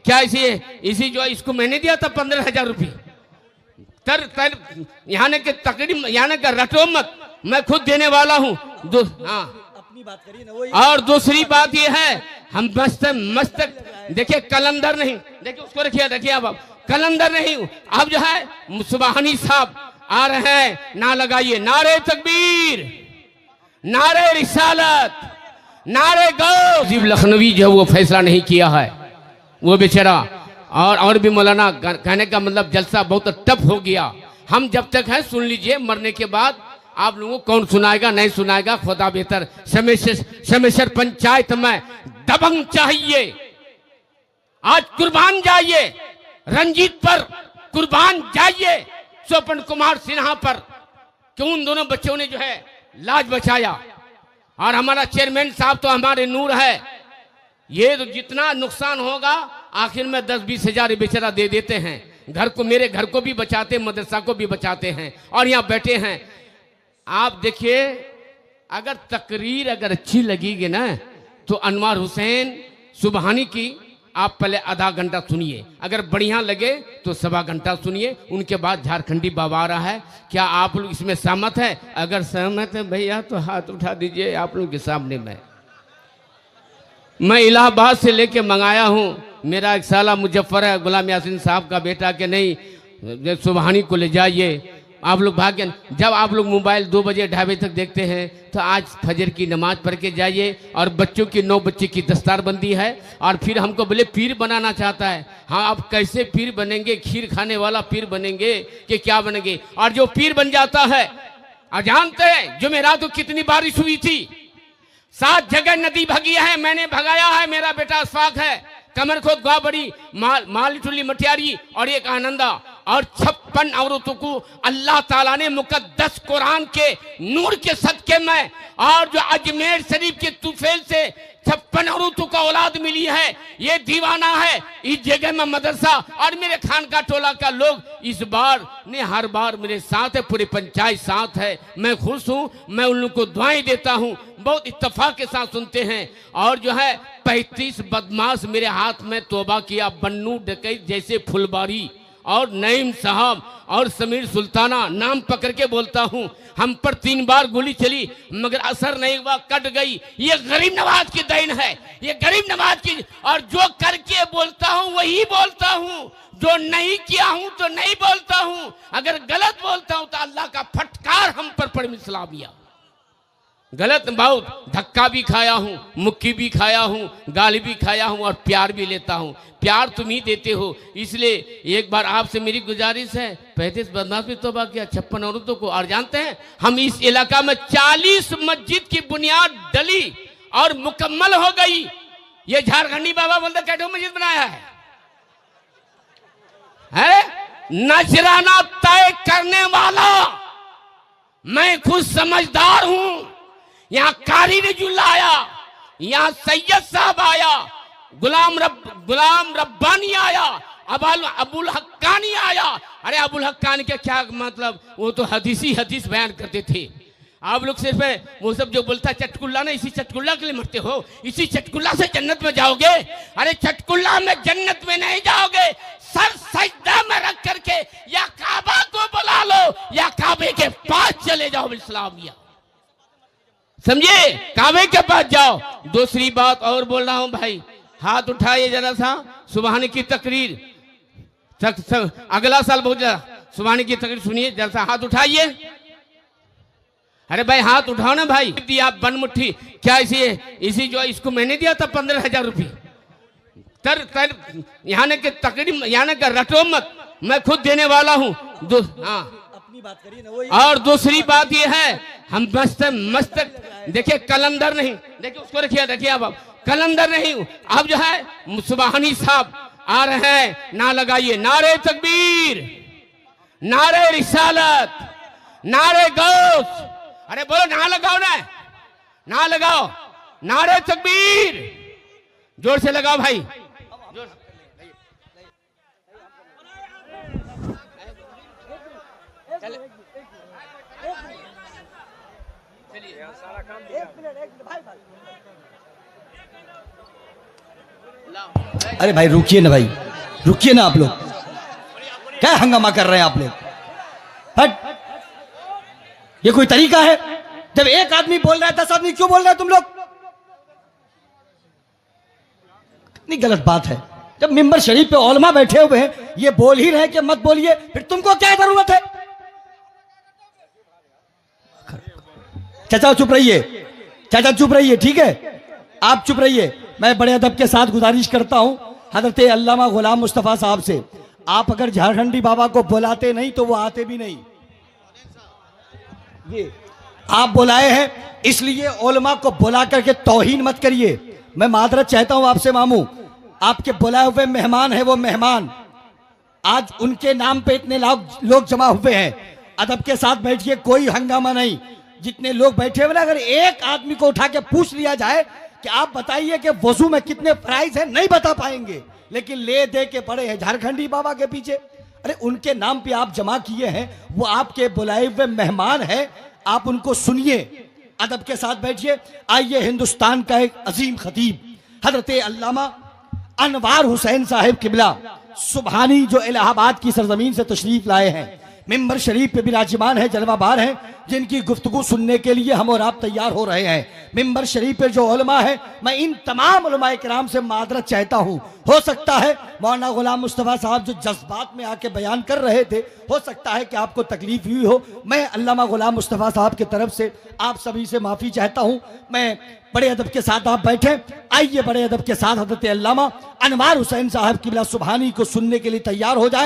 क्या इसी जो इसको मैंने दिया था 15,000 रुपये। तर यहाँ के तकरीब यहाँ का रटो मत, मैं खुद देने वाला हूँ। हाँ अपनी बात करिए ना। वो और दूसरी बात ये है, हम मस्त देखिए कलंदर नहीं, देखिए उसको रखिए अब कलंदर नहीं। अब जो है सुबहानी साहब आ रहे हैं, ना लगाइए नारे तकबीर, नारे रिसालत, नारे गौ। जीव लखनवी जो वो फैसला नहीं किया है, वो बेचारा और भी मौलाना कहने का मतलब जलसा बहुत टफ हो गया। हम जब तक है सुन लीजिए, मरने के बाद आप लोगों को कौन सुनाएगा नहीं सुनाएगा खुदा बेहतर। शमेशर पंचायत में दबंग चाहिए, आज कुर्बान जाइए, रंजीत पर कुर्बान जाइए, स्वपन कुमार सिन्हा पर, क्यों उन दोनों बच्चों ने जो है लाज बचाया। और हमारा चेयरमैन साहब तो हमारे नूर है, ये तो जितना नुकसान होगा आखिर में 10-20 हजार बेचारा दे देते हैं। घर को, मेरे घर को भी बचाते, मदरसा को भी बचाते हैं, और यहाँ बैठे हैं। आप देखिए, अगर तकरीर अगर अच्छी लगेगी ना तो अनवर हुसैन सुबहानी की आप पहले आधा घंटा सुनिए, अगर बढ़िया लगे तो सवा घंटा सुनिए, उनके बाद झारखंडी बाबा आ रहा है। क्या आप लोग इसमें सहमत है? अगर सहमत है भैया तो हाथ उठा दीजिए आप लोग के सामने। मैं इलाहाबाद से लेके मंगाया हूँ, मेरा एक साला मुजफ्फर है, गुलाम यासीन साहब का बेटा, के नहीं सुबहानी को ले जाइए। आप लोग भाग्य, जब आप लोग मोबाइल 2 बजे 2:30 बजे तक देखते हैं तो आज फजर की नमाज पढ़ के जाइए। और बच्चों की 9 बच्चे की दस्तारबंदी है, और फिर हमको बोले पीर बनाना चाहता है। हाँ, आप कैसे पीर बनेंगे? खीर खाने वाला पीर बनेंगे कि क्या बनेंगे? और जो पीर बन जाता है, और जानते हैं जुमेरात को कितनी बारिश हुई थी? 7 जगह नदी भगी है, मैंने भगाया है, मेरा बेटा अशफाक है, कमर खोद ग्वाबड़ी, मालिटुली मटियारी और एक आनंदा, और 56 औरतों को अल्लाह ताला ने मुकद्दस कुरान के नूर के सदके में, और जो अजमेर शरीफ के तुफैल से 56 औरतों का औलाद मिली है। ये दीवाना है। इस जगह में मदरसा और मेरे खान का टोला का लोग इस बार ने हर बार मेरे साथ है, पूरी पंचायत साथ है। मैं खुश हूँ, मैं उन लोगों को दुआएं देता हूँ, बहुत इत्तेफाक के साथ सुनते हैं। और जो है 35 बदमाश मेरे हाथ में तौबा किया, बन्नू डकैत जैसे फुलबारी और नईम साहब और समीर सुल्ताना, नाम पकड़ के बोलता हूँ। हम पर 3 बार गोली चली मगर असर नहीं हुआ, कट गई। ये गरीब नवाज की देन है, ये गरीब नवाज की। और जो करके बोलता हूँ वही बोलता हूँ, जो नहीं किया हूँ तो नहीं बोलता हूँ। अगर गलत बोलता हूँ तो अल्लाह का फटकार हम पर पड़ इस्लामिया। गलत बहुत धक्का भी खाया हूँ, मुक्की भी खाया हूँ, गाली भी खाया हूँ, और प्यार भी लेता हूँ। प्यार तुम ही देते हो, इसलिए एक बार आपसे मेरी गुजारिश है, 35 बदमाश भी तौबा किया, 56 औरतों को। और जानते हैं, हम इस इलाका में 40 मस्जिद की बुनियाद डली और मुकम्मल हो गई। ये झारखंडी बाबा बोलते कैठो मस्जिद बनाया है? नजराना तय करने वाला मैं खुद समझदार हूं। यहाँ कारी रजुल्ला आया, यहाँ सैयद साहब आया, गुलाम रब्बानी आया, अबुल हक्कानी आया। अरे अबुल हक्कानी का क्या मतलब, वो तो हदीस बयान करते थे। आप लोग सिर्फ वो सब जो बोलता है चटकुल्ला ना, इसी चटकुल्ला के लिए मरते हो, इसी चटकुल्ला से जन्नत में जाओगे। अरे चटकुल्ला में जन्नत में नहीं जाओगे, सर सजदा में रख करके या काबा को बुला लो या काबे के पास चले जाओ इस्लामिया, समझे? काबे के पास जाओ। दूसरी बात और बोल रहा हूं भाई, हाथ उठाइए जरा सा, सुबहानी की तकरीर अगला साल बहुत ज्यादा सुबहानी की तकरीर सुनिए, जरा सा हाथ उठाइए। अरे भाई हाथ उठाओ ना भाई। दिया बनमुट्ठी, क्या इसी जो इसको मैंने दिया था 15,000 रुपये। तर यहाँ के तकरीब यहाँ का रटो मत, मैं खुद देने वाला हूँ। हाँ अपनी बात करिए ना। वो और दूसरी बात ये है, हम मस्त देखिए कलंदर नहीं, देखिए उसको रखिए अब कलंदर नहीं। अब जो है सुबहानी साहब आ रहे हैं, ना लगाइए नारे तकबीर, नारे रिसालत, नारे गौस। अरे बोलो ना लगाओ ना लगाओ, नारे तकबीर जोर से लगाओ भाई, जोर से। एक मिनट भाई अरे भाई रुकिए ना भाई, रुकिए ना आप लोग, क्या हंगामा कर रहे हैं आप लोग? हट, ये कोई तरीका है? जब एक आदमी बोल रहा है 10 आदमी क्यों बोल रहे हैं तुम लोग? कितनी गलत बात है। जब मिंबर शरीफ पे उलमा बैठे हुए हैं, ये बोल ही रहे हैं कि मत बोलिए, फिर तुमको क्या जरूरत है? चाचा चुप रहिए, चाचा चुप रहिए, ठीक है, आप चुप रहिए। मैं बड़े अदब के साथ गुजारिश करता हूं हजरत अल्लामा गुलाम मुस्तफ़ा साहब से, आप अगर झारखंडी बाबा को बुलाते नहीं तो वो आते भी नहीं। ये आप बुलाए हैं, इसलिए उलमा को बुला करके तौहीन मत करिए। मैं मादरत चाहता हूं आपसे मामू, आपके बुलाए हुए मेहमान हैं, वो मेहमान आज उनके नाम पे इतने लोग जमा हुए हैं। अदब के साथ बैठिए, कोई हंगामा नहीं। जितने लोग बैठे हुए ना, अगर एक आदमी को उठा के पूछ लिया जाए कि आप बताइए कि वजू में कितने प्राइस है, नहीं बता पाएंगे, लेकिन ले दे के पड़े हैं झारखंडी बाबा के पीछे। अरे उनके नाम पे आप जमा किए हैं, वो आपके बुलाए हुए मेहमान हैं, आप उनको सुनिए, अदब के साथ बैठिए। आइए, हिंदुस्तान का एक अजीम खतीब हजरत अल्लामा अनवार हुसैन साहिब किबला सुबहानी, जो इलाहाबाद की सरजमीन से तशरीफ लाए हैं, मिंबर शरीफ पे विराजमान है, जलवाबार हैं, जिनकी गुफ्तगू सुनने के लिए हम और आप तैयार हो रहे हैं। मिंबर शरीफ पे जो उलमा है, मैं इन तमाम उलमा किराम से मादरत चाहता हूँ। हो सकता है मौलाना गुलाम मुस्तफ़ा साहब जो जज्बात में आके बयान कर रहे थे, हो सकता है कि आपको तकलीफ हुई हो। मैं अल्लामा गुलाम मुस्तफ़ा साहब की तरफ से आप सभी से माफ़ी चाहता हूँ। मैं बड़े अदब के साथ आप बैठे, आइए बड़े अदब के साथ हजरत अल्लामा अनवार हुसैन साहब किबला सुबहानी को सुनने के लिए तैयार हो जाए।